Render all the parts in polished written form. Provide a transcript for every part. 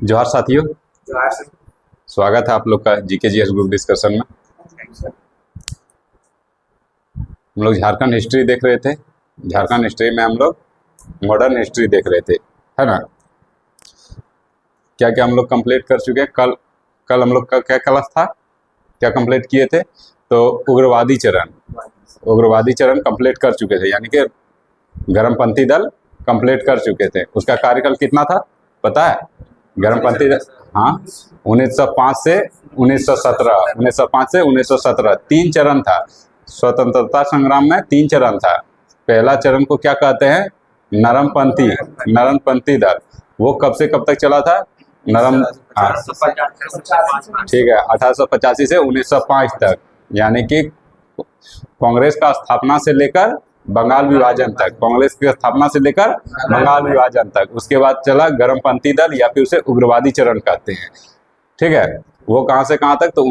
जोहार साथियों, जोहार सर। स्वागत है आप लोग का जीके जीएस ग्रुप डिस्कशन में। हम लोग झारखंड हिस्ट्री देख रहे थे। झारखंड हिस्ट्री में हम लोग मॉडर्न हिस्ट्री देख रहे थे, है ना। क्या क्या हम लोग कंप्लीट कर चुके हैं। कल हम लोग का क्या क्लास था, क्या कंप्लीट किए थे, तो उग्रवादी चरण कंप्लीट कर चुके थे, यानी कि गरमपंथी दल कंप्लीट कर चुके थे। उसका कार्यकाल कितना था पता है? गरमपंथी दल, हाँ, 1905 से 1917, 1905 से 1917 3 चरण था। स्वतंत्रता संग्राम में 3 चरण था। पहला चरण को क्या कहते हैं? नरमपंथी दल। वो कब से कब तक चला था? ठीक है, 1885 से 1905 तक, यानी कि कांग्रेस का स्थापना से लेकर बंगाल विभाजन तक, कांग्रेस की स्थापना से लेकर बंगाल विभाजन तक। उसके बाद चला गरमपंथी दल, या फिर उसे उग्रवादी चरण कहते हैं। ठीक है, वो कहां से कहां तक? तो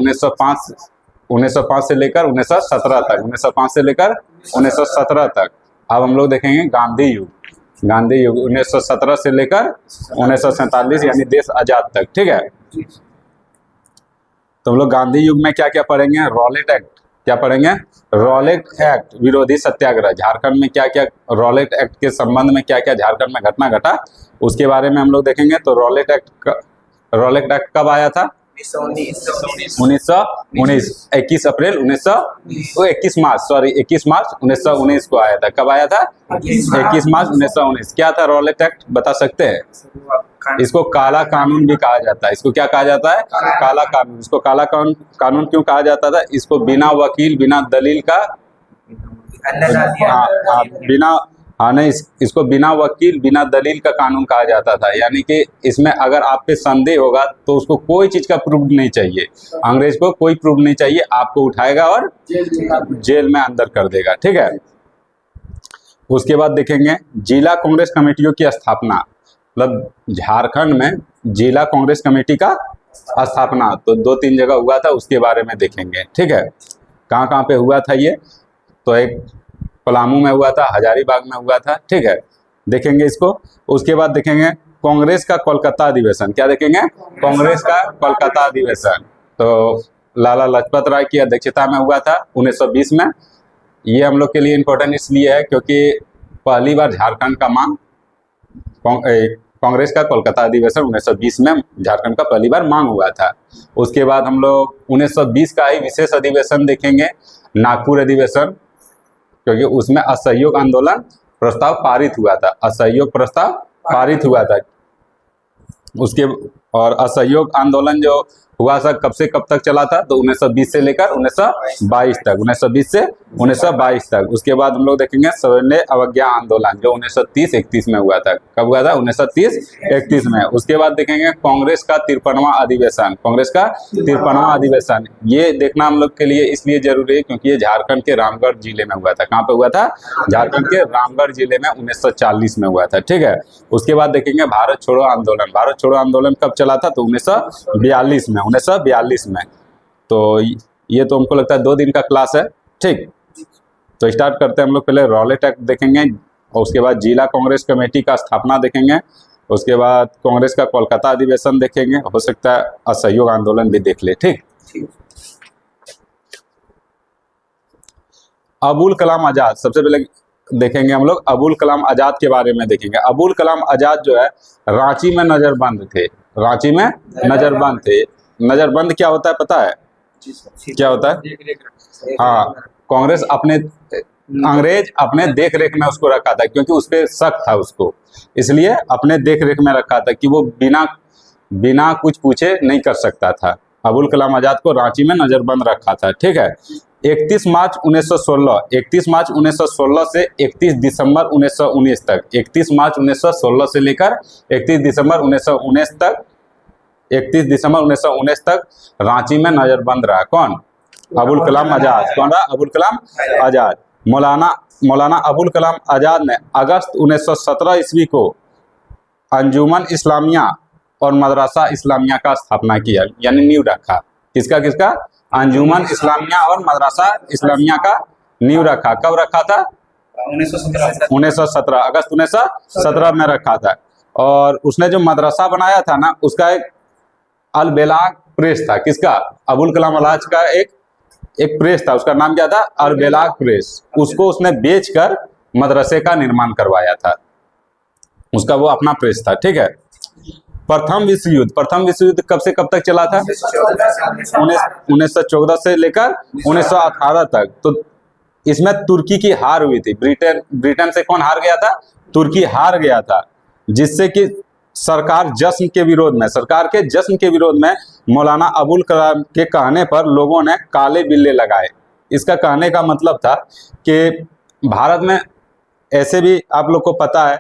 1905 से लेकर 1917 तक, 1905 से लेकर 1917 तक। अब हम लोग देखेंगे गांधी युग 1917 से लेकर 1947, यानी देश आजाद तक। ठीक है, तो हम लोग गांधी युग में क्या क्या पढ़ेंगे? Rowlatt act. क्या पढ़ेंगे? रॉलेट एक्ट, विरोधी सत्याग्रह। झारखंड में क्या क्या रॉलेट एक्ट के संबंध में क्या क्या झारखंड में घटना घटा, उसके बारे में हम लोग देखेंगे। तो रॉलेट एक्ट कब आया था? 1919, 21 अप्रैल 21 मार्च 1919 को आया था। कब आया था? 21 मार्च 1919। क्या था रॉलेट एक्ट, बता सकते हैं? इसको काला कानून भी कहा जाता है। इसको क्या कहा जाता है? काला कानून। इसको काला कानून क्यों कहा जाता था? इसको बिना वकील बिना दलील का, इसको बिना वकील बिना दलील का कानून कहा जाता था। यानी कि इसमें अगर आप पे संदेह होगा तो उसको कोई चीज का प्रूफ नहीं चाहिए, अंग्रेज को कोई प्रूफ नहीं चाहिए, आपको उठाएगा और जेल में अंदर कर देगा। ठीक है, उसके बाद देखेंगे जिला कांग्रेस कमेटियों की स्थापना। मतलब झारखंड में जिला कांग्रेस कमेटी का स्थापना तो 2-3 जगह हुआ था, उसके बारे में देखेंगे। ठीक है, कहाँ कहाँ पे हुआ था ये? तो एक पलामू में हुआ था, हजारीबाग में हुआ था। ठीक है, देखेंगे इसको। उसके बाद देखेंगे कांग्रेस का कोलकाता अधिवेशन। क्या देखेंगे? कांग्रेस का कोलकाता अधिवेशन तो लाला लाजपत राय की अध्यक्षता में हुआ था 1920 में। ये हम लोग के लिए इम्पोर्टेंट इसलिए है क्योंकि पहली बार झारखंड का मांग, कांग्रेस का कोलकाता अधिवेशन 1920 में झारखंड का पहली बार मांग हुआ था। उसके बाद हम लोग 1920 का ही विशेष अधिवेशन देखेंगे, नागपुर अधिवेशन, क्योंकि उसमें असहयोग आंदोलन प्रस्ताव पारित हुआ था। असहयोग प्रस्ताव पारित हुआ था उसके, और असहयोग आंदोलन जो हुआ था कब से कब तक चला था? तो 1920 से लेकर 1922 तक, 1920 से 1922 तक। उसके बाद हम लोग देखेंगे सवर्ण अवज्ञा आंदोलन जो 1930-31 में हुआ था। कब हुआ था? 1930-31 में। उसके बाद देखेंगे कांग्रेस का 53वां अधिवेशन। कांग्रेस का 53वां अधिवेशन ये देखना हम लोग के लिए इसलिए जरूरी है क्योंकि ये झारखंड के रामगढ़ जिले में हुआ था। कहाँ पे हुआ था? झारखंड के रामगढ़ जिले में 1940 में हुआ था। ठीक है, उसके बाद देखेंगे भारत छोड़ो आंदोलन। भारत छोड़ो आंदोलन कब चला था? तो 1942 में, 1942 में। तो ये तो हमको लगता है 2 दिन का क्लास है। ठीक, तो स्टार्ट करते हैं हम लोग। पहले रॉलेट एक्ट देखेंगे, और उसके बाद जिला कांग्रेस कमेटी का स्थापना देखेंगे, उसके बाद कांग्रेस का कोलकाता अधिवेशन देखेंगे, हो सकता है असहयोग आंदोलन भी देख ले। ठीक, अबुल कलाम आजाद सबसे पहले देखेंगे हम लोग। अबुल कलाम आजाद के बारे में देखेंगे। अबुल कलाम आजाद जो है रांची में नजरबंद थे। रांची में नजरबंद थे। नजरबंद क्या होता है पता है? क्या होता है? हाँ, कांग्रेस अंग्रेज अपने देख रेख में उसको रखा था, क्योंकि उस पर शक था उसको, इसलिए अपने देख रेख में रखा था कि वो बिना कुछ पूछे नहीं कर सकता था। अबुल कलाम आजाद को रांची में नजरबंद रखा था। ठीक है, 31 मार्च 1916 से 31 दिसंबर 1919 तक, 31 मार्च 1916 से लेकर 31 दिसंबर 1919 तक, 31 दिसंबर 1919 तक रांची में नजरबंद रहा। कौन? अबुल कलाम आजाद। कौन रहा? अबुल कलाम आजाद। मौलाना अबुल कलाम आजाद ने अगस्त 1917 ईस्वी को अंजुमन इस्लामिया और मदरसा इस्लामिया का स्थापना किया, यानी नींव रखा। किसका? अंजुमन इस्लामिया और मदरसा इस्लामिया का नींव रखा। कब रखा था? 1917, अगस्त 1917 में रखा था। और उसने जो मदरसा बनाया था ना, उसका एक अलबेलाग प्रेस था। किसका? अबुल कलाम आजाद का एक प्रेस था, उसका नाम क्या था? अलबेलाग प्रेस। उसको उसने बेचकर मदरसे का निर्माण करवाया था, उसका वो अपना प्रेस था। ठीक है। प्रथम विश्व युद्ध कब से कब तक चला था? 1914 से लेकर 1918 तक। तो इसमें तुर्की की हार हुई थी। ब्रिटेन से कौन हार गया था? तुर्की हार गया था, जिससे कि सरकार के जश्न के विरोध में मौलाना अबुल कलाम के कहने पर लोगों ने काले बिल्ले लगाए। इसका कहने का मतलब था कि भारत में ऐसे भी आप लोग को पता है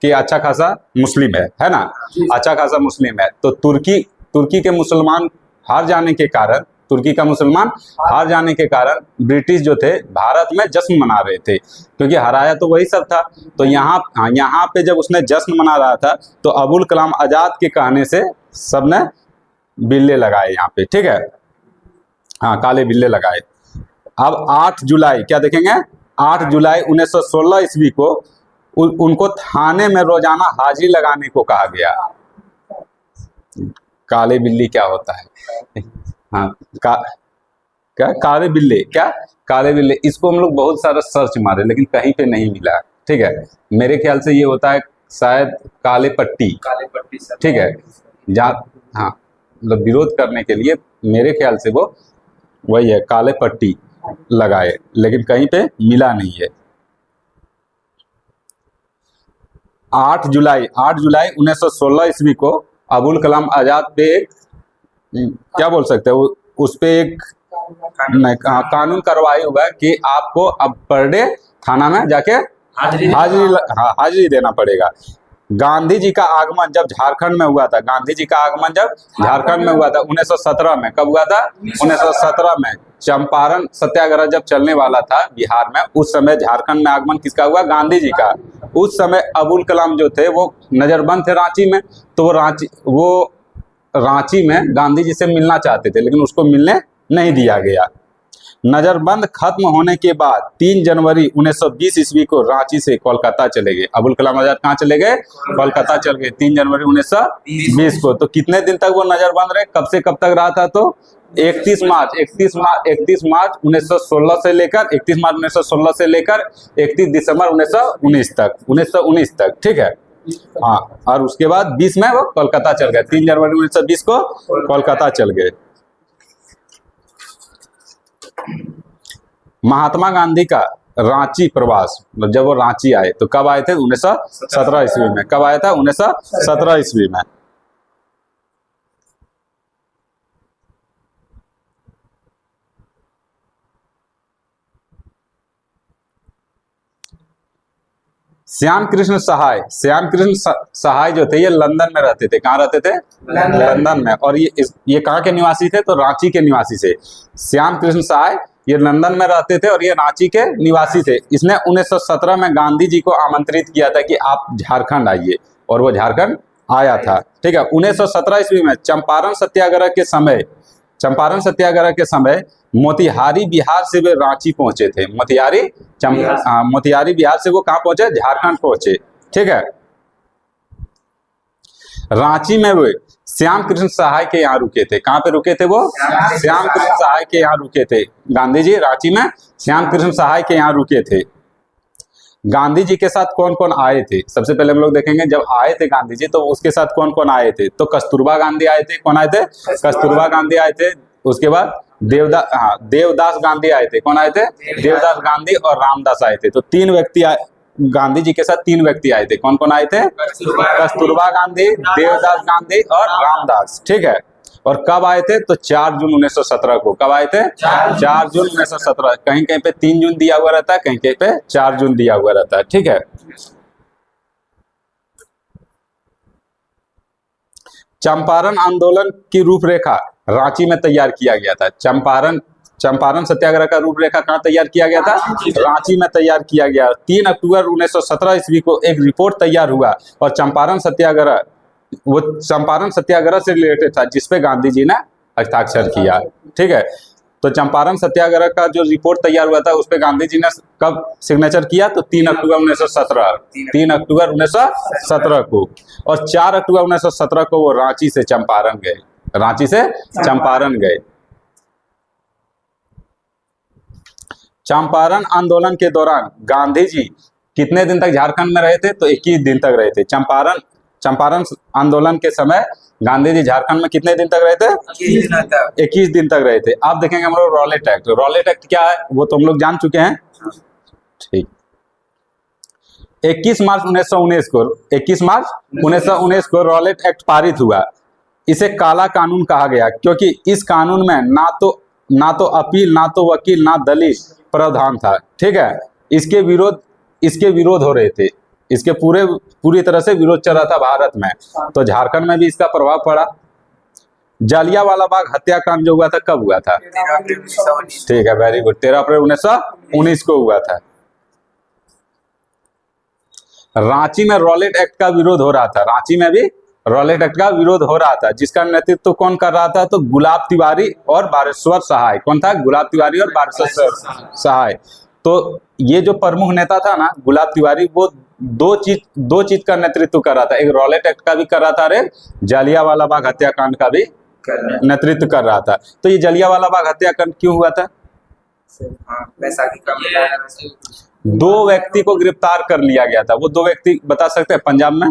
कि अच्छा खासा मुस्लिम है ना, अच्छा खासा मुस्लिम है। तो तुर्की के मुसलमान हार जाने के कारण, तुर्की का मुसलमान हार जाने के कारण ब्रिटिश जो थे भारत में जश्न मना रहे थे, क्योंकि हराया तो वही सब था। तो यहाँ पे जब उसने जश्न मना रहा था तो अबुल कलाम आजाद के कहने से सबने बिल्ले लगाए यहाँ पे। ठीक है, हाँ, काले बिल्ले लगाए। अब 8 जुलाई क्या देखेंगे? 8 जुलाई 1916 ईस्वी को उनको थाने में रोजाना हाजिरी लगाने को कहा गया। काले बिल्ली क्या होता है? हाँ, क्या काले बिल्ले? क्या काले बिल्ले? इसको हम लोग बहुत सारा सर्च मारे लेकिन कहीं पे नहीं मिला। ठीक है, मेरे ख्याल से ये होता है शायद काले पट्टी। ठीक है, जहाँ, हाँ, मतलब विरोध करने के लिए मेरे ख्याल से वो वही है, काले पट्टी लगाए, लेकिन कहीं पे मिला नहीं है। 8 जुलाई 1916 ईस्वी को अबुल कलाम आजाद पे एक क्या बोल सकते हैं, उस पे एक कानून कार्रवाई हुआ कि आपको अब पर डे थाना में जाके हाजिरी देना पड़ेगा। गांधी जी का आगमन जब झारखंड में हुआ था, 1917 में, कब हुआ था? 1917 में चंपारण सत्याग्रह जब चलने वाला था बिहार में, उस समय झारखंड में आगमन किसका हुआ? गांधी जी का। उस समय अबुल कलाम जो थे वो नजरबंद थे रांची में, तो वो रांची में गांधी जी से मिलना चाहते थे, लेकिन उसको मिलने नहीं दिया गया। नजरबंद खत्म होने के बाद 3 जनवरी 1920 ईस्वी को रांची से कोलकाता चले गए। अबुल कलाम आजाद कहाँ चले गए? कोलकाता चल गए 3 जनवरी 1920 को। तो कितने दिन तक वो नजरबंद रहे? कब से कब तक रहा था? तो 31 मार्च 1916 से लेकर 31 दिसंबर 1919 तक। ठीक है, हाँ, और उसके बाद 20 में वो कोलकाता चल गए। 3 जनवरी 1920 को कोलकाता चल गए। महात्मा गांधी का रांची प्रवास, मतलब जब वो रांची आए तो कब आए थे? 1917 ईस्वी में। कब आया था? 1917 ईस्वी में। श्याम कृष्ण सहाय जो थे ये लंदन में रहते थे। कहाँ रहते थे? लंदन में। और ये कहाँ के निवासी थे? तो रांची के निवासी थे। श्याम कृष्ण सहाय ये लंदन में रहते थे और ये रांची के निवासी थे। इसने 1917 में गांधी जी को आमंत्रित किया था कि आप झारखंड आइए, और वो झारखंड आया था। ठीक है, 1917 ईस्वी में चंपारण सत्याग्रह के समय मोतिहारी बिहार से वे रांची पहुंचे थे। मोतिहारी बिहार से वो कहाँ पहुंचे? झारखंड पहुंचे। ठीक है, रांची में वे श्याम कृष्ण सहाय के यहाँ रुके थे। कहाँ पे रुके थे वो? श्याम कृष्ण सहाय के यहाँ रुके थे। गांधी जी रांची में श्याम कृष्ण सहाय के यहाँ रुके थे। गांधी जी के साथ कौन कौन आए थे? सबसे पहले हम लोग देखेंगे, जब आए थे गांधी जी तो उसके साथ कौन कौन आए थे? तो कस्तूरबा गांधी आए थे। कौन आए थे? कस्तूरबा गांधी आए थे। उसके बाद देवदास गांधी आए थे। कौन आए थे? देवदास गांधी और रामदास आए थे। तो 3 व्यक्ति गांधी जी के साथ 3 व्यक्ति आए थे। कौन कौन आए थे? कस्तूरबा गांधी, देवदास गांधी और रामदास। ठीक है, और कब आए थे? तो 4 जून 1917 को। कब आए थे? 4 जून 1917। कहीं कहीं पे 3 जून दिया हुआ रहता है, कहीं कहीं पे 4 जून दिया हुआ रहता है। ठीक है, चंपारण आंदोलन की रूपरेखा रांची में तैयार किया गया था। चंपारण सत्याग्रह का रूपरेखा कहाँ तैयार किया गया था? रांची में तैयार किया गया। 3 अक्टूबर 1917 ईस्वी को एक रिपोर्ट तैयार हुआ और चंपारण सत्याग्रह से रिलेटेड था, जिसपे गांधी जी ने हस्ताक्षर किया। ठीक है, तो चंपारण सत्याग्रह का जो रिपोर्ट तैयार हुआ था उस पर गांधी जी ने कब सिग्नेचर किया? तो 3 अक्टूबर 1917, 3 अक्टूबर 1917 को। और 4 अक्टूबर 1917 को वो रांची से चंपारण गए, रांची से चंपारण गए। चंपारण आंदोलन के दौरान गांधी जी कितने दिन तक झारखंड में रहे थे? तो 21 दिन तक रहे थे। चंपारण आंदोलन के समय गांधी जी झारखंड में कितने दिन तक रहे थे? 21 दिन तक रहे थे। आप देखेंगे हम लोग रॉलेट एक्ट, रॉलेट एक्ट क्या है वो तो हम लोग जान चुके हैं। ठीक, 21 मार्च 1919 को, 21 मार्च 1919 को रॉलेट एक्ट पारित हुआ। इसे काला कानून कहा गया क्योंकि इस कानून में ना तो अपील, ना तो वकील, ना दलील प्रावधान था। ठीक है, इसके विरोध हो रहे थे, इसके पूरी तरह से विरोध चल रहा था भारत में, तो झारखंड में भी इसका प्रभाव पड़ा। जालियांवाला बाग हत्याकांड जो हुआ था कब हुआ था? ठीक है, वेरी गुड, 13 अप्रैल 1919 को हुआ था। रांची में रॉलेट एक्ट का विरोध हो रहा था, रांची में भी रॉलेट एक्ट का विरोध हो रहा था, जिसका नेतृत्व कौन कर रहा था? तो गुलाब तिवारी और बारेश्वर सहाय। कौन था? गुलाब तिवारी और बारेश्वर सहाय। तो ये जो प्रमुख नेता था ना गुलाब तिवारी, वो दो चीज का नेतृत्व कर रहा था, एक रॉलेट एक्ट का भी कर रहा था, अरे जालियांवाला बाग हत्याकांड का भी नेतृत्व कर रहा था। तो ये जालियांवाला बाग हत्याकांड क्यों हुआ था? दो व्यक्ति को गिरफ्तार कर लिया गया था। वो दो व्यक्ति बता सकते हैं पंजाब में?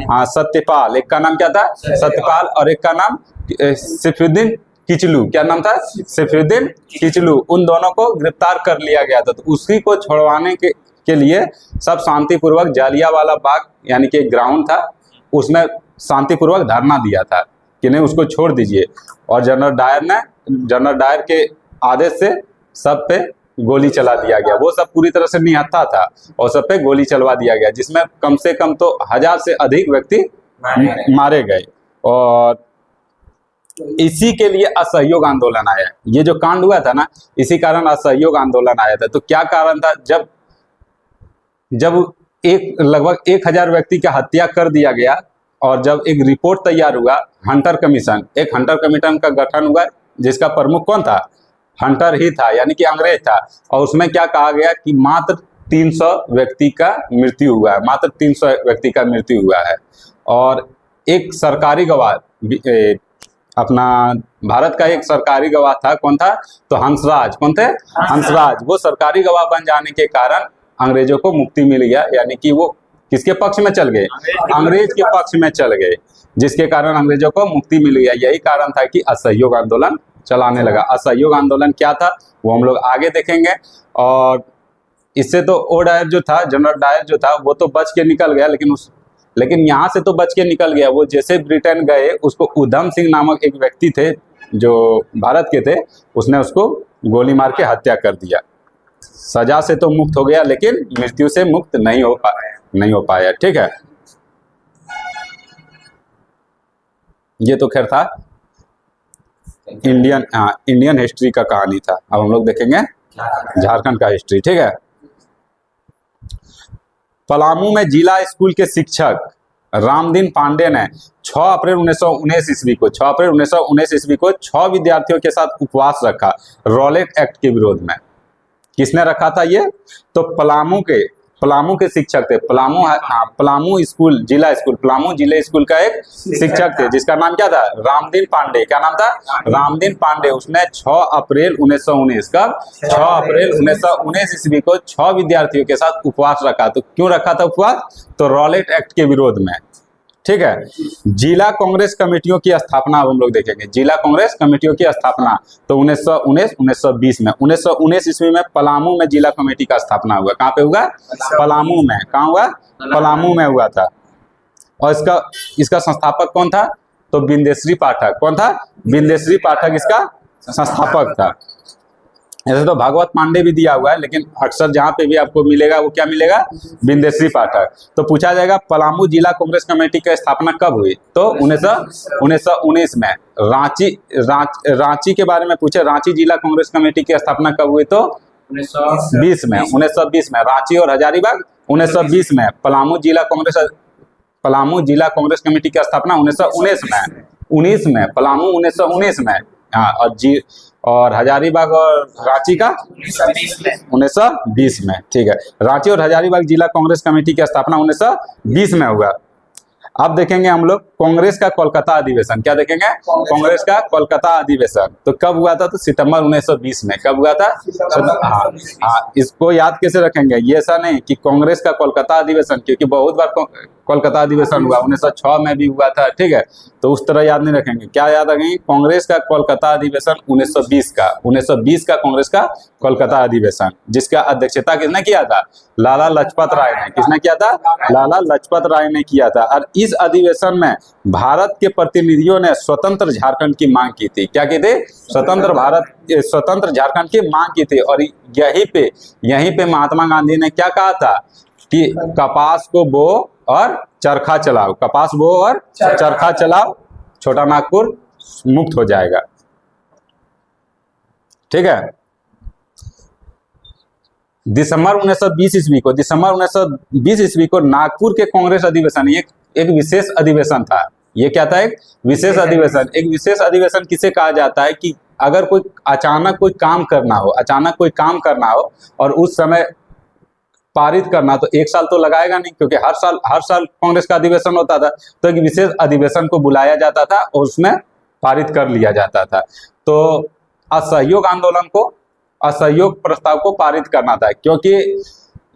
हाँ, सत्यपाल, एक का नाम क्या था? सत्यपाल, और एक का नाम सैफुद्दीन किचलू। क्या नाम था? सैफुद्दीन किचलू। उन दोनों को गिरफ्तार कर लिया गया था। तो उसी को छुड़वाने के लिए सब शांतिपूर्वक जालियांवाला बाग यानी कि एक ग्राउंड था, उसमें शांतिपूर्वक धरना दिया था कि नहीं उसको छोड़ दीजिए। और जनरल डायर के आदेश से सब पे गोली चला दिया गया। वो सब पूरी तरह से निहत्था था और सब पे गोली चलवा दिया गया, जिसमें कम से कम तो 1000 से अधिक व्यक्ति मारे गए। और इसी के लिए असहयोग आंदोलन आया। ये जो कांड हुआ था ना, इसी कारण असहयोग आंदोलन आया था। तो क्या कारण था? जब लगभग 1000 व्यक्ति की हत्या कर दिया गया और जब एक रिपोर्ट तैयार हुआ, हंटर कमीशन का गठन हुआ, जिसका प्रमुख कौन था? हंटर ही था, यानी कि अंग्रेज था। और उसमें क्या कहा गया कि मात्र 300 व्यक्ति का मृत्यु हुआ है, मात्र 300 व्यक्ति का मृत्यु हुआ है। और एक सरकारी गवाह, अपना भारत का एक सरकारी गवाह था, कौन था? तो हंसराज। कौन थे? हंसराज। वो सरकारी गवाह बन जाने के कारण अंग्रेजों को मुक्ति मिल गया, यानी कि वो किसके पक्ष में चल गए? अंग्रेज के पक्ष में चल गए, जिसके कारण अंग्रेजों को मुक्ति मिल गया। यही कारण था कि असहयोग आंदोलन चलाने लगा। असहयोग आंदोलन क्या था वो हम लोग आगे देखेंगे। और इससे तो ओ डायर जो था, जनरल डायर जो था, वो तो बच के निकल गया, लेकिन यहाँ से तो बच के निकल गया। वो जैसे ब्रिटेन गए, उसको उधम सिंह नामक एक व्यक्ति थे जो भारत के थे, उसने उसको गोली मार के हत्या कर दिया। सजा से तो मुक्त हो गया, लेकिन मृत्यु से मुक्त नहीं हो पाया। ठीक है, ये तो खैर था इंडियन हिस्ट्री का कहानी था। अब हम लोग देखेंगे झारखंड का हिस्ट्री। ठीक है, पलामू में जिला स्कूल के शिक्षक रामदीन पांडे ने 6 अप्रैल 1919 ईस्वी को 6 विद्यार्थियों के साथ उपवास रखा रॉलेट एक्ट के विरोध में। किसने रखा था ये? तो पलामू के शिक्षक थे। पलामू जिला स्कूल का एक शिक्षक थे, जिसका नाम क्या था? रामदीन पांडे। क्या नाम था? रामदीन पांडे। उसने 6 अप्रैल 1919 का 6 अप्रैल 1919 ईस्वी को 6 विद्यार्थियों के साथ उपवास रखा। तो क्यों रखा था उपवास? तो रॉलेट एक्ट के विरोध में। ठीक है, जिला कांग्रेस कमेटियों की स्थापना अब हम लोग देखेंगे। जिला कांग्रेस कमेटियों की स्थापना तो 1919 में 1919 ईस्वी में पलामू में जिला कमेटी का स्थापना हुआ। कहाँ पे हुआ? पलामू में। कहाँ हुआ? पलामू में हुआ था। और इसका संस्थापक कौन था? तो बिंदेश्री पाठक। कौन था? बिंदेश्री पाठक इसका संस्थापक था। ऐसे तो भागवत पांडे भी दिया हुआ है, लेकिन अक्सर जहां पे भी आपको मिलेगा वो क्या मिलेगा? बिंदेश्री पाठक। तो पूछा जाएगा पलामू जिला कांग्रेस कमेटी की स्थापना कब हुई? तो 1919 में। रांची के बारे में पूछे, रांची जिला कांग्रेस कमेटी की स्थापना कब हुई? तो 1920 में। रांची और हजारीबाग 1920 में। पलामू जिला कांग्रेस कमेटी की स्थापना 1919 में। पलामू 1919 में। हाँ, और हजारीबाग और रांची का 1920 में। ठीक है, रांची और हजारीबाग जिला कांग्रेस कमेटी की स्थापना 1920 में हुआ। अब देखेंगे हम लोग कांग्रेस का कोलकाता अधिवेशन। क्या देखेंगे? कांग्रेस का कोलकाता अधिवेशन। तो कब हुआ था? तो सितंबर 1920 में। कब हुआ था? हाँ, इसको याद कैसे रखेंगे? ये ऐसा नहीं कि कांग्रेस का कोलकाता अधिवेशन, क्योंकि बहुत बार कोलकाता अधिवेशन हुआ, 1906 में भी हुआ था। ठीक है, तो उस तरह याद नहीं रखेंगे। क्या याद रखेंगे? कांग्रेस का कोलकाता अधिवेशन 1920 का कांग्रेस का कोलकाता अधिवेशन, जिसका अध्यक्षता किसने किया था? लाला लजपत राय ने। किसने किया था? लाला लजपत राय ने किया था। और इस अधिवेशन में भारत के प्रतिनिधियों ने स्वतंत्र झारखंड की मांग की थी। क्या की थी? स्वतंत्र झारखंड की मांग की थी। और यहीं पे महात्मा गांधी ने क्या कहा था कि कपास को बो और चरखा चलाओ, कपास बो और चरखा चलाओ, छोटा नागपुर मुक्त हो जाएगा। ठीक है, दिसंबर 1920 ईस्वी को नागपुर के कांग्रेस अधिवेशन, एक विशेष अधिवेशन था। ये क्या था? एक विशेष अधिवेशन। एक विशेष अधिवेशन किसे कहा जाता है? कि अगर कोई अचानक कोई काम करना हो और उस समय पारित करना, तो एक साल तो लगाएगा नहीं, क्योंकि हर साल कांग्रेस का अधिवेशन होता था। तो एक विशेष अधिवेशन को बुलाया जाता था और उसमें पारित कर लिया जाता था। तो असहयोग प्रस्ताव को पारित करना था, क्योंकि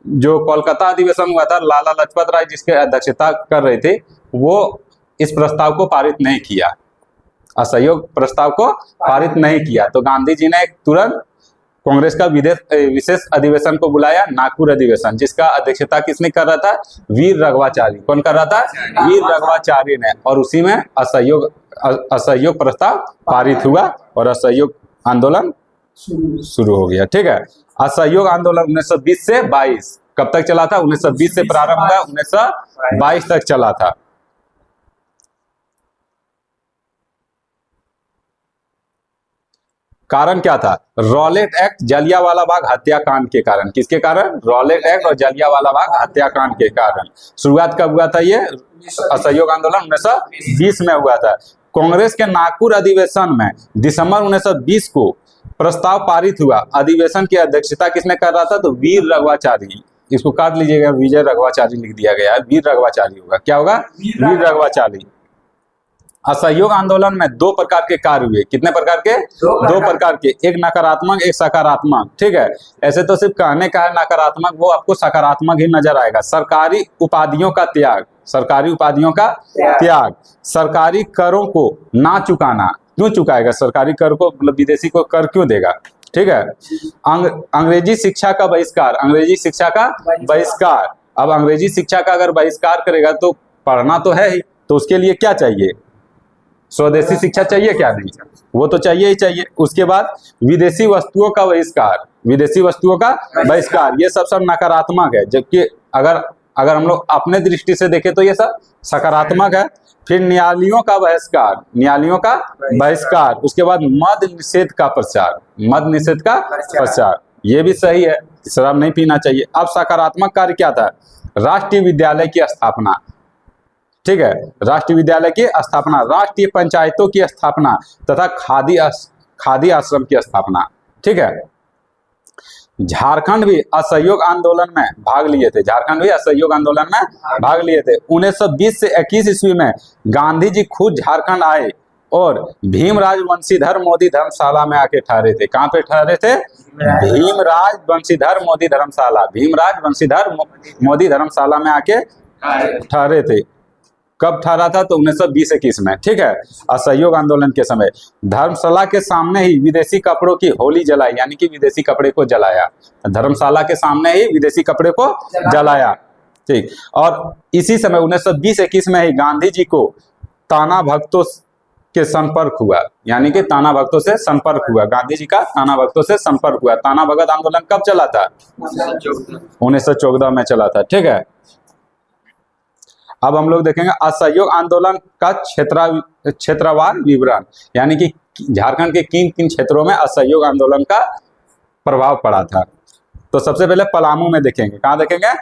जो कोलकाता अधिवेशन हुआ था, लाला लजपत राय जिसके अध्यक्षता कर रहे थे, वो इस प्रस्ताव को पारित नहीं किया, असहयोग प्रस्ताव को पारित नहीं किया। तो गांधी जी ने तुरंत कांग्रेस का विशेष अधिवेशन को बुलाया, नागपुर अधिवेशन, जिसका अध्यक्षता किसने कर रहा था? वीर रघवाचारी। कौन कर रहा था? वीर रघवाचारी ने। और उसी में असहयोग प्रस्ताव पारित हुआ और असहयोग आंदोलन शुरू हो गया। ठीक है, असहयोग आंदोलन 1920 से 22 कब तक चला था? 1920 से प्रारंभ हुआ, 1922 तक चला था। कारण क्या था? रॉलेट एक्ट, जलियांवाला बाग हत्याकांड के कारण। किसके कारण? रॉलेट एक्ट और जलियांवाला बाग हत्याकांड के कारण। शुरुआत कब हुआ था? ये असहयोग आंदोलन 1920 में हुआ था। कांग्रेस के नागपुर अधिवेशन में दिसंबर 1920 को प्रस्ताव पारित हुआ। अधिवेशन की अध्यक्षता किसने कर रहा था? तो वीर रघवाचारी। इसको काट लीजिएगा, विजय रघवाचारी लिख दिया गया है, वीर रघवाचारी होगा। क्या होगा? वीर रघवाचारी। असहयोग आंदोलन में दो प्रकार के कार्य हुए। कितने प्रकार के? दो प्रकार के, एक नकारात्मक, एक सकारात्मक। ठीक है, ऐसे तो सिर्फ कहने का है नकारात्मक, वो आपको सकारात्मक ही नजर आएगा। सरकारी उपाधियों का त्याग, सरकारी करों को ना चुकाना। क्यों चुकाएगा सरकारी कर को? मतलब विदेशी को कर क्यों देगा? ठीक है, अंग्रेजी शिक्षा का बहिष्कार, अब अंग्रेजी शिक्षा का अगर बहिष्कार करेगा तो पढ़ना तो है ही, तो उसके लिए क्या चाहिए? स्वदेशी शिक्षा चाहिए क्या? नहीं, वो तो चाहिए ही चाहिए। उसके बाद विदेशी वस्तुओं का बहिष्कार, ये सब नकारात्मक है। जबकि अगर हम लोग अपने दृष्टि से देखें तो ये सब सकारात्मक है। फिर न्यायालयों का बहिष्कार, उसके बाद मद निषेध का प्रचार, ये भी सही है, शराब नहीं पीना चाहिए। अब सकारात्मक कार्य क्या था? राष्ट्रीय विद्यालय की स्थापना। ठीक है, राष्ट्रीय विद्यालय की स्थापना, राष्ट्रीय पंचायतों की स्थापना तथा खादी आश्रम की स्थापना। ठीक है, झारखंड भी असहयोग आंदोलन में भाग लिए थे। 1920 से 21 ईस्वी में गांधी जी खुद झारखंड आए और भीमराज वंशीधर मोदी धर्मशाला में आके ठहरे थे। कहाँ पे ठहरे थे? भीमराज वंशीधर मोदी धर्मशाला में आके ठहरे थे। कब ठहरा था? तो 1920-21 में। ठीक है, असहयोग आंदोलन के समय धर्मशाला के सामने ही विदेशी कपड़ों की होली जलाई, यानी कि विदेशी कपड़े को जलाया। धर्मशाला के सामने ही विदेशी कपड़े को जलाया। ठीक, और इसी समय 1920-21 में ही गांधी जी को ताना भक्तों के संपर्क हुआ, यानी कि ताना भक्तों से संपर्क हुआ। गांधी जी का ताना भक्तों से संपर्क हुआ। ताना भगत आंदोलन कब चला था? 1914 में चला था। ठीक है, अब हम लोग देखेंगे असहयोग आंदोलन का क्षेत्रवार विवरण, यानी कि झारखंड के किन किन क्षेत्रों में असहयोग आंदोलन का प्रभाव पड़ा था। तो सबसे पहले पलामू में देखेंगे। कहाँ देखेंगे?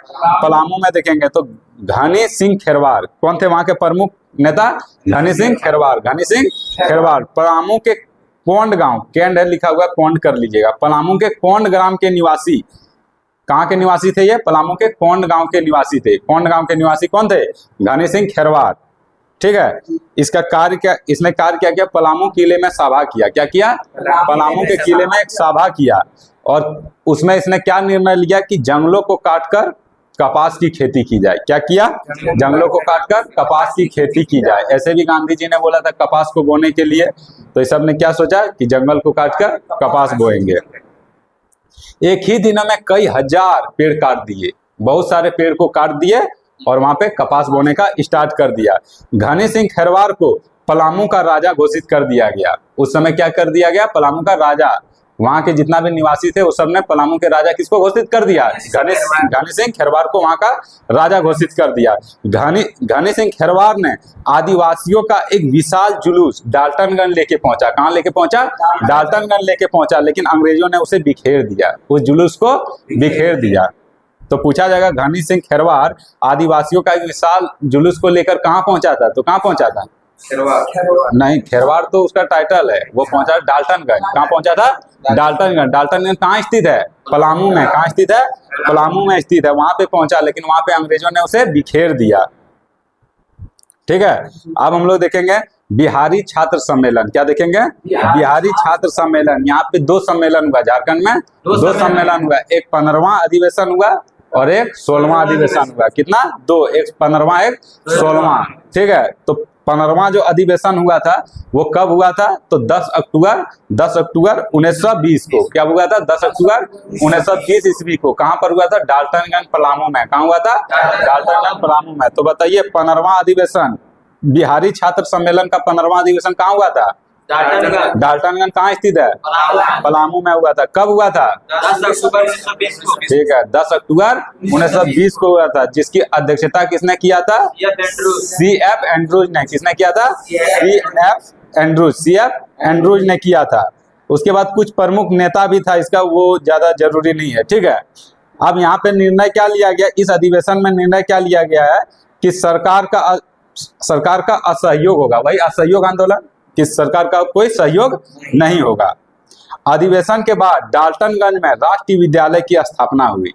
पलामू में देखेंगे। तो घनी सिंह खेरवार कौन थे? वहां के प्रमुख नेता घनी सिंह खेरवार। पलामू के कोंड गांव, कैंड है लिखा हुआ है, कोंड कर लीजिएगा। पलामू के कोंड ग्राम के निवासी, कहाँ के निवासी थे ये? पलामू के कोंड गांव के निवासी थे। कोंड गांव के निवासी कौन थे? घनी सिंह खेरवार। ठीक है, इसका कार्य क्या, इसने कार्य क्या किया? पलामू किले में सभा किया। क्या किया? पलामू के किले में एक सभा किया और उसमें इसने क्या निर्णय लिया कि जंगलों को काटकर कपास की खेती की जाए। क्या किया? जंगलों को काटकर कपास की खेती की जाए। ऐसे भी गांधी जी ने बोला था कपास को बोने के लिए, तो इस सब ने क्या सोचा कि जंगल को काटकर कपास बोएंगे। एक ही दिन में कई हजार पेड़ काट दिए, बहुत सारे पेड़ को काट दिए और वहां पे कपास बोने का स्टार्ट कर दिया। घनी सिंह खेरवार को पलामू का राजा घोषित कर दिया गया। उस समय क्या कर दिया गया? पलामू का राजा, वहां के जितना भी निवासी थे उस सब ने पलामू के राजा किसको घोषित कर दिया? घनी सिंह खेरवार को वहां का राजा घोषित कर दिया। घनी सिंह खेरवार ने आदिवासियों का एक विशाल जुलूस डाल्टनगंज लेके पहुंचा। कहां लेके पहुंचा? डाल्टनगंज लेके पहुंचा, लेकिन अंग्रेजों ने उसे बिखेर दिया, उस जुलूस को बिखेर दिया। तो पूछा जाएगा घनी सिंह खेरवार आदिवासियों का एक विशाल जुलूस को लेकर कहां पहुंचा था? तो कहां पहुंचा था? नहीं, खेरवार तो उसका टाइटल है, वो पहुंचा डाल्टनगंज। कहां पहुंचा था? डाल्टनगंज। डाल्टनगंज कहाँ स्थित है? पलामू में। कहाँ स्थित है? पलामू में स्थित है। वहां पे पहुंचा, लेकिन वहां पे अंग्रेजों ने उसे बिखेर दिया। ठीक है, अब हम लोग देखेंगे बिहारी छात्र सम्मेलन। क्या देखेंगे? बिहारी छात्र सम्मेलन। यहाँ पे 2 सम्मेलन हुआ झारखंड में, 2 सम्मेलन हुआ। एक 15वां अधिवेशन हुआ और एक 16वां अधिवेशन हुआ। कितना? 2, एक 15वां एक 16वां। ठीक है, तो 15वां जो अधिवेशन हुआ था वो कब हुआ था? तो 10 अक्टूबर 1920 को। क्या हुआ था? 10 अक्टूबर 1920 ईस्वी को। कहां पर हुआ था? डाल्टनगंज पलामू में। कहां हुआ था? डाल्टनगंज पलामू में। तो बताइए 15वां अधिवेशन, बिहारी छात्र सम्मेलन का 15वां अधिवेशन कहां हुआ था? डाल्टनगंज कहाँ स्थित है? पलामू में हुआ था। कब हुआ था? 10 अक्टूबर 1920 को। ठीक है, 10 अक्टूबर 1920 को हुआ था, जिसकी अध्यक्षता किसने किया था? CF एंड्रूज ने। किसने किया था? CF एंड्रूज ने किया था। उसके बाद कुछ प्रमुख नेता भी था इसका, वो ज्यादा जरूरी नहीं है। ठीक है, अब यहाँ पे निर्णय क्या लिया गया? इस अधिवेशन में निर्णय क्या लिया गया है कि सरकार का असहयोग होगा। वही असहयोग आंदोलन, कि सरकार का कोई सहयोग नहीं होगा। अधिवेशन के बाद डाल्टनगंज में राष्ट्रीय विद्यालय की स्थापना हुई।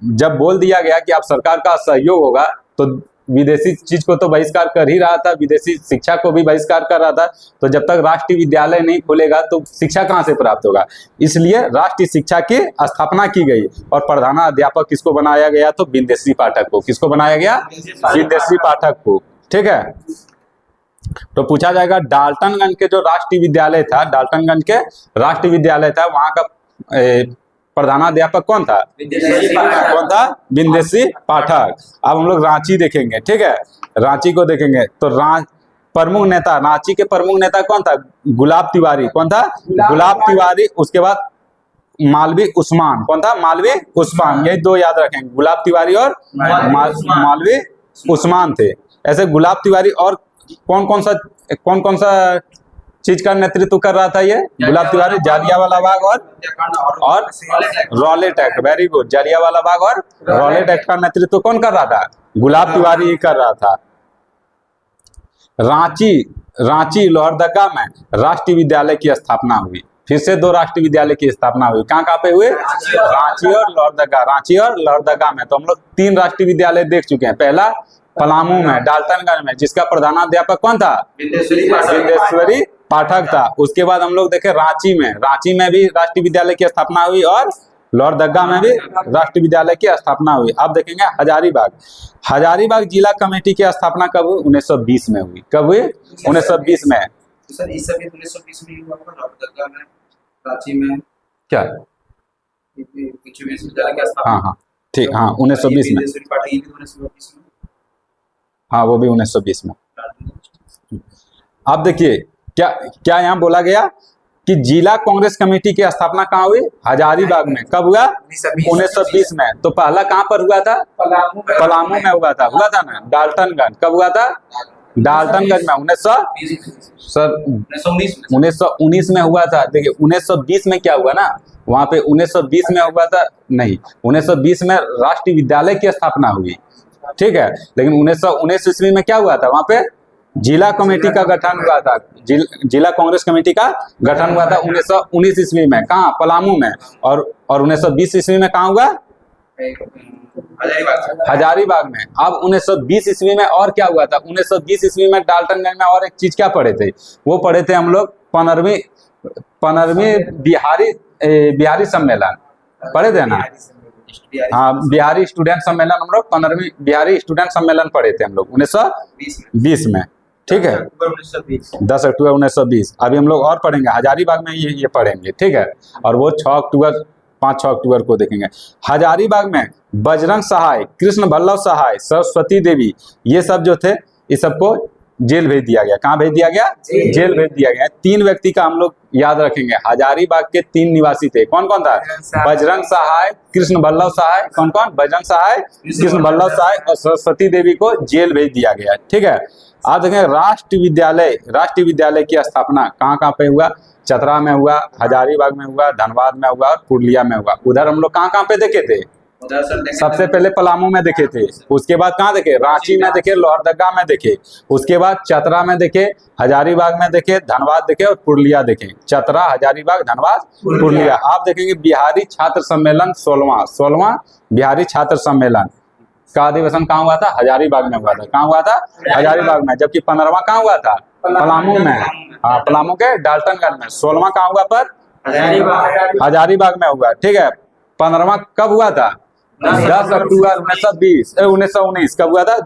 जब बोल दिया गया कि आप सरकार का सहयोग होगा, तो विदेशी चीज को तो बहिष्कार कर ही रहा था, विदेशी शिक्षा को भी बहिष्कार कर रहा था। तो जब तक राष्ट्रीय विद्यालय नहीं खुलेगा तो शिक्षा कहाँ से प्राप्त होगा? इसलिए राष्ट्रीय शिक्षा की स्थापना की गई और प्रधानाध्यापक किसको बनाया गया? तो विदेशी पाठक को। किसको बनाया गया? विदेशी पाठक को। ठीक है, तो पूछा जाएगा डाल्टनगंज के जो राष्ट्रीय विद्यालय था, डाल्टनगंज के राष्ट्रीय विद्यालय था, वहां का प्रधानाध्यापक कौन था? कौन था? विदेशी पाठक। अब हम लोग रांची देखेंगे। ठीक है, रांची को देखेंगे तो प्रमुख नेता, रांची के प्रमुख नेता कौन था? गुलाब तिवारी। कौन था? गुलाब तिवारी। उसके बाद मालवी उस्मान। कौन था? मालवी उस्मान। ये 2 याद रखेंगे, गुलाब तिवारी और मालवी उस्मान थे। ऐसे गुलाब तिवारी और कौन कौन सा चीज का नेतृत्व कर रहा था ये? गुलाब तिवारी जालियांवाला बाग और Rowlatt Act. Very good, Jallianwala Bagh और रॉलेट एक्ट का नेतृत्व कौन कर रहा था? गुलाब तिवारी ही कर रहा था। रांची लोहरदगा में राष्ट्रीय विद्यालय की स्थापना हुई। फिर से 2 राष्ट्रीय विद्यालय की स्थापना हुई। कहाँ पे हुए? रांची और लोहरदगा। रांची और लोहरदगा में। तो हम लोग 3 राष्ट्रीय विद्यालय देख चुके हैं। पहला पलामू में, डाल्टनगंज में, जिसका प्रधानाध्यापक कौन था? विदेश्वरी पाठक था। उसके बाद हम लोग देखे रांची में भी राष्ट्रीय विद्यालय की स्थापना हुई और लोहरदगा में भी राष्ट्रीय विद्यालय की स्थापना हुई। अब देखेंगे हजारीबाग जिला कमेटी की स्थापना कब हुई? 1920 में हुई। कब हुई? 1920 में। सर इस सभी 1920 में हुआ होगा, लोहरदगा में, रांची में। क्या? विश्वविद्यालय की स्थापना। हाँ, ठीक। हाँ, 1920 में। हाँ, वो भी 1920 में। अब देखिए क्या यहाँ बोला गया कि जिला कांग्रेस कमेटी की स्थापना कहाँ हुई? हजारीबाग में। कब हुआ? 1920 में। तो पहला कहाँ पर हुआ था? पलामू में हुआ था ना। डाल्टनगंज कब हुआ था? डाल्टनगंज में 1919 में हुआ था। देखिए 1920 में क्या हुआ ना, वहां पे 1920 में हुआ था, नहीं 1920 में राष्ट्रीय विद्यालय की स्थापना हुई। ठीक है, लेकिन 1919 ईस्वी में क्या हुआ था? वहां पे जिला कमेटी का गठन हुआ था, जिला कांग्रेस कमेटी का गठन हुआ था 1919 ईस्वी में, कहाँ? पलामू में। और 1920 ईस्वी में कहाँ हुआ? हजारीबाग में। अब 1920 ईस्वी में और क्या हुआ था? 1920 ईस्वी में डाल्टनगंज में और एक चीज क्या पढ़े थे? वो पढ़े थे हम लोग 15वीं बिहारी सम्मेलन पढ़े थे ना? हाँ, बिहारी स्टूडेंट सम्मेलन हम लोग 15वीं बिहारी स्टूडेंट सम्मेलन पढ़े थे हम लोग 1920 में। ठीक है, 10 अक्टूबर 1920। अभी हम लोग और पढ़ेंगे हजारीबाग में, ये पढ़ेंगे। ठीक है, और वो 5-6 अक्टूबर को देखेंगे। हजारीबाग में बजरंग सहाय, कृष्ण बल्लभ सहाय, सरस्वती देवी, ये सब जो थे, ये सबको जेल भेज दिया गया। कहाँ भेज दिया गया? जेल भेज दिया गया। 3 व्यक्ति का हम लोग याद रखेंगे। हजारीबाग के 3 निवासी थे। कौन कौन था? बजरंग सहाय, कृष्ण बल्लभ सहाय। कौन कौन? बजरंग सहाय, कृष्ण बल्लभ सहाय और सरस्वती देवी को जेल भेज दिया गया। ठीक है, आप देखें राष्ट्रीय विद्यालय की स्थापना कहाँ कहाँ पे हुआ? चतरा में हुआ, हजारीबाग में हुआ, धनबाद में हुआ और पुरुलिया में हुआ। उधर हम लोग कहाँ कहाँ पे देखे थे? सबसे पहले पलामू में देखे थे, उसके बाद कहाँ देखे? रांची में देखे, लोहरदगा में देखे, उसके बाद चतरा में देखे, हजारीबाग में देखे, धनबाद देखे और पुरुलिया देखे। चतरा, हजारीबाग, धनबाद, पुरुलिया। आप देखेंगे बिहारी छात्र सम्मेलन 16वां बिहारी छात्र सम्मेलन का अधिवेशन कहाँ हुआ था? हजारीबाग में हुआ था। कहाँ हुआ था? हजारीबाग में। जबकि 15वां कहाँ हुआ था? पलामू में। हाँ, पलामू के डाल्टनगंज में। 16वां कहाँ हुआ? पर हजारीबाग में हुआ। ठीक है, 15वां कब हुआ था? 10 अक्टूबर 1919 कब हुआ था?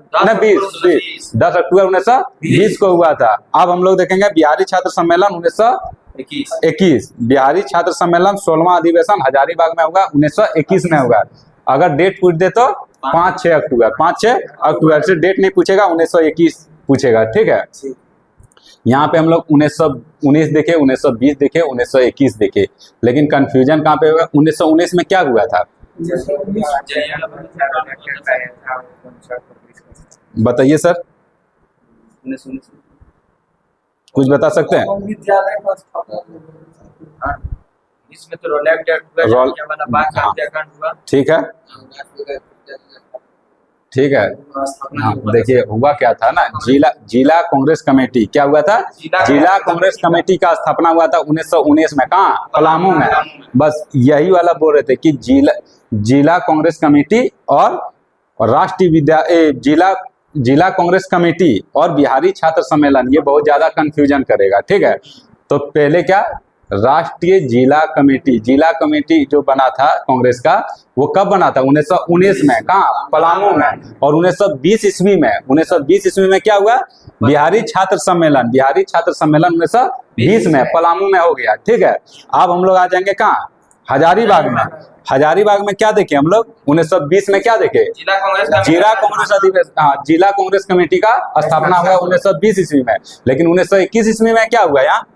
10 अक्टूबर 1920 को हुआ था। अब हम लोग देखेंगे बिहारी छात्र सम्मेलन 1921। बिहारी छात्र सम्मेलन 16वां अधिवेशन हजारीबाग में होगा, 1921 में होगा। अगर डेट पूछ दे तो 5-6 अक्टूबर से डेट नहीं पूछेगा, 1921 पूछेगा। ठीक है, यहाँ पे हम लोग 1919 देखे, 1920 देखे, 1921 देखे, लेकिन कंफ्यूजन कहाँ पे होगा? 1919 में क्या हुआ था? बताइए सर, कुछ बता सकते हैं? इसमें तो रोल ठीक है, ठीक है। हाँ, देखिए हुआ क्या था ना, जिला कांग्रेस कमेटी क्या हुआ था? जिला कांग्रेस कमेटी का स्थापना हुआ था 1919 में। कहाँ? पलामू में। बस यही वाला बोल रहे थे कि जिला कांग्रेस कमेटी और जिला कांग्रेस कमेटी और बिहारी छात्र सम्मेलन, ये बहुत ज्यादा कंफ्यूजन करेगा। ठीक है, तो पहले क्या, राष्ट्रीय जिला कमेटी जो बना था कांग्रेस का, वो कब बना था? 1919 में। कहाँ? पलामू में। और 1920 ईस्वी में क्या हुआ? बिहारी छात्र सम्मेलन 1920 में पलामू में हो गया। ठीक है, अब हम लोग आ जाएंगे कहाँ? हजारीबाग में। हजारीबाग में क्या देखे हम लोग? 1920 में क्या देखे? जिला कांग्रेस कमेटी का स्थापना हुआ 1920 ईस्वी में। लेकिन 1921 ईस्वी में क्या हुआ? यहाँ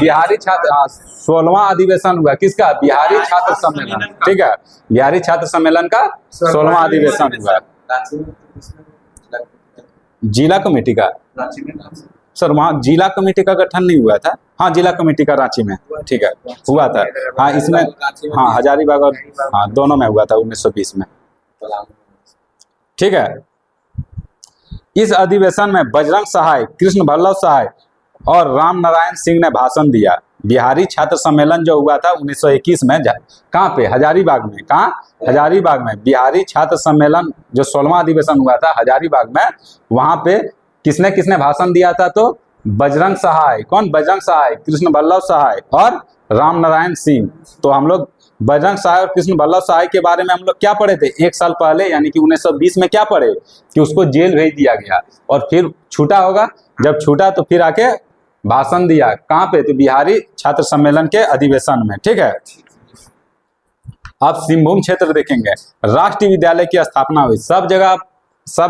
बिहारी छात्र 16वां अधिवेशन हुआ। किसका? बिहारी छात्र सम्मेलन। ठीक है, बिहारी छात्र सम्मेलन का 16वां अधिवेशन हुआ। जिला कमेटी का सर, वहाँ जिला कमेटी का गठन नहीं हुआ था। हाँ, जिला कमेटी का रांची में, ठीक है, हुआ था। हाँ, इसमें हाँ हजारीबाग और हाँ दोनों में हुआ था 1920 में। ठीक है, इस अधिवेशन में बजरंग सहाय, कृष्ण बल्लभ सहाय और राम नारायण सिंह ने भाषण दिया। बिहारी छात्र सम्मेलन जो हुआ था 1921 में, कहाँ पे? हजारीबाग में। कहाँ? हजारीबाग में। बिहारी छात्र सम्मेलन जो 16वां अधिवेशन हुआ था हजारीबाग में, वहां पे किसने किसने भाषण दिया था? तो बजरंग सहाय। कौन? बजरंग सहाय, कृष्ण बल्लभ सहाय और राम नारायण सिंह। तो हम लोग बजरंग सहाय और कृष्ण बल्लभ सहाय के बारे में हम लोग क्या पढ़े थे? 1 साल पहले, यानी कि 1920 में क्या पढ़े? कि उसको जेल भेज दिया गया और फिर छूटा होगा। जब छूटा तो फिर आके भाषण दिया। कहाँ पे? तो बिहारी छात्र सम्मेलन के अधिवेशन में। ठीक है, अब सिंहभूम क्षेत्र देखेंगे। राष्ट्रीय विद्यालय की स्थापना हुई। सब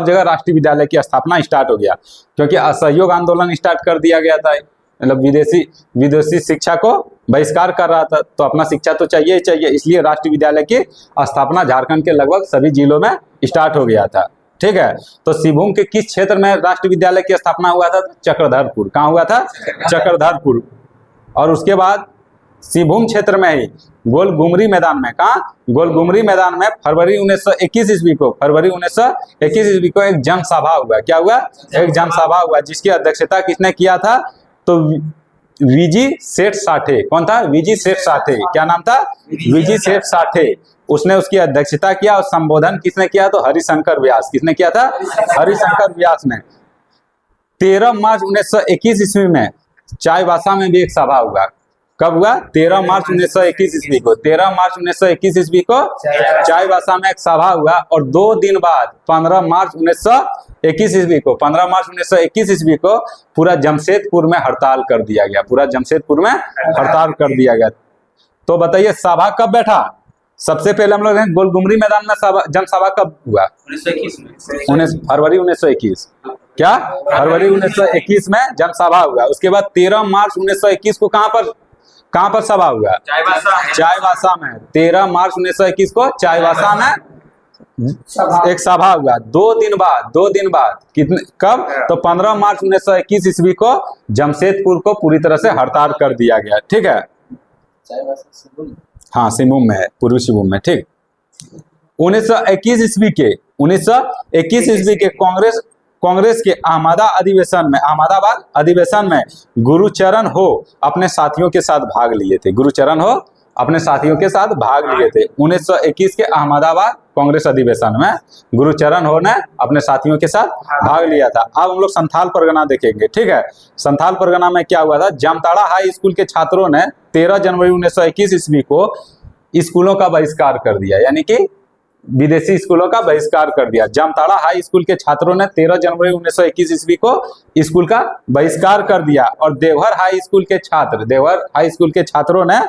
जगह राष्ट्रीय विद्यालय की स्थापना स्टार्ट हो गया, क्योंकि असहयोग आंदोलन स्टार्ट कर दिया गया था। मतलब विदेशी शिक्षा को बहिष्कार कर रहा था, तो अपना शिक्षा तो चाहिए ही चाहिए, इसलिए राष्ट्रीय विद्यालय की स्थापना झारखंड के लगभग सभी जिलों में स्टार्ट हो गया था। ठीक है, तो सिंहभूम के किस क्षेत्र में राष्ट्रीय विद्यालय की स्थापना हुआ था? चक्रधरपुर। कहाँ हुआ था? चक्रधरपुर। और उसके बाद सिंहभूम क्षेत्र में ही गोलगुमरी मैदान में, कहा गोलगुमरी मैदान में फरवरी 1921 ईस्वी को, फरवरी 1921 ईस्वी को एक जनसभा हुआ। क्या हुआ? एक जनसभा हुआ जिसकी अध्यक्षता किसने किया था? तो वीजी सेठ साठे। कौन था? वीजी सेठ साठे। क्या नाम था? वीजी सेठ साठे। उसने उसकी अध्यक्षता किया और संबोधन किसने किया? तो हरिशंकर व्यास। किसने किया था? हरिशंकर व्यास ने। 13 मार्च 1921 ईस्वी में चाईबासा में भी एक सभा हुआ। कब हुआ? 13 मार्च 1921 ईस्वी को। 13 मार्च 1921 ईस्वी को चाईबासा में एक सभा हुआ और 2 दिन बाद 15 मार्च 1921 ईस्वी को, 15 मार्च 1921 ईस्वी को पूरा जमशेदपुर में हड़ताल कर दिया गया। पूरा जमशेदपुर में हड़ताल कर दिया गया। तो बताइए सभा कब बैठा? सबसे पहले हम लोग गोलगुमरी मैदान में जनसभा कब हुआ? 1921 में। फरवरी 1921। क्या? फरवरी 1921 में जनसभा हुआ। उसके बाद 13 मार्च 1921 को कहां पर सभा हुआ? चाईबासा में। 13 मार्च 1921 को चाईबासा में एक सभा हुआ। 2 दिन बाद कितने, कब? तो 15 मार्च 1921 ईस्वी को जमशेदपुर को पूरी तरह से हड़ताल कर दिया गया। ठीक है, हाँ सिंहभूम में है, पूर्वी सिंहभूम में। ठीक। 1921 ईस्वी के कांग्रेस के अहमदाबाद अधिवेशन में गुरुचरण हो अपने साथियों के साथ भाग लिए थे। गुरुचरण हो अपने साथियों के साथ भाग लिए थे। 1921 के अहमदाबाद कांग्रेस अधिवेशन में गुरुचरण हो ने अपने साथियों के साथ भाग लिया था। अब हम लोग संथाल परगना देखेंगे। ठीक है, संथाल परगना में क्या हुआ था? जामताड़ा हाई स्कूल के छात्रों ने 13 जनवरी 1921 ईस्वी को स्कूलों का बहिष्कार कर दिया, यानी कि विदेशी स्कूलों का बहिष्कार कर दिया। जामताड़ा हाई स्कूल के छात्रों ने 13 जनवरी 1921 ईस्वी को स्कूल का बहिष्कार कर दिया और देवघर हाई स्कूल के छात्रों ने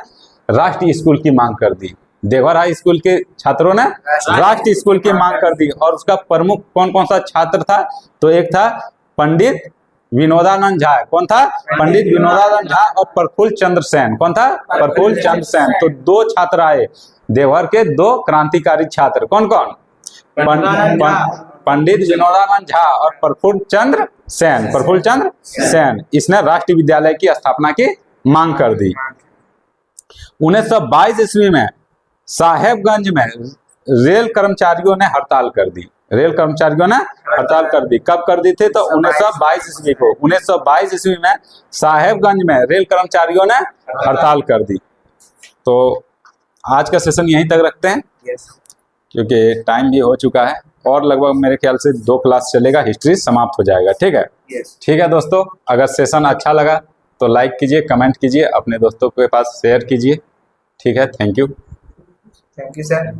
राष्ट्रीय स्कूल की मांग कर दी। देवघर हाई स्कूल के छात्रों ने राष्ट्रीय स्कूल की मांग कर दी। और उसका प्रमुख कौन कौन सा छात्र था? तो एक था पंडित विनोदानंद झा। कौन था? पंडित विनोदानंद झा और प्रफुल्ल चंद्र सेन। कौन था? प्रफुल्ल चंद्र सेन। तो 2 छात्र आए, देवघर के 2 क्रांतिकारी छात्र। कौन कौन? पंडित विनोदानंद झा और प्रफुल्ल चंद्र सेन। इसने राष्ट्रीय विद्यालय की स्थापना की मांग कर दी। 1922 ईस्वी में साहेबगंज में रेल कर्मचारियों ने हड़ताल कर दी। कब कर दी थी? तो 1922 ईस्वी को। 1922 ईस्वी में साहेबगंज में रेल कर्मचारियों ने हड़ताल कर दी। तो आज का सेशन यहीं तक रखते हैं क्योंकि टाइम भी हो चुका है और लगभग मेरे ख्याल से 2 क्लास चलेगा, हिस्ट्री समाप्त हो जाएगा। ठीक है, ठीक है दोस्तों, अगर सेशन अच्छा लगा तो लाइक कीजिए, कमेंट कीजिए, अपने दोस्तों के पास शेयर कीजिए। ठीक है, थैंक यू सर।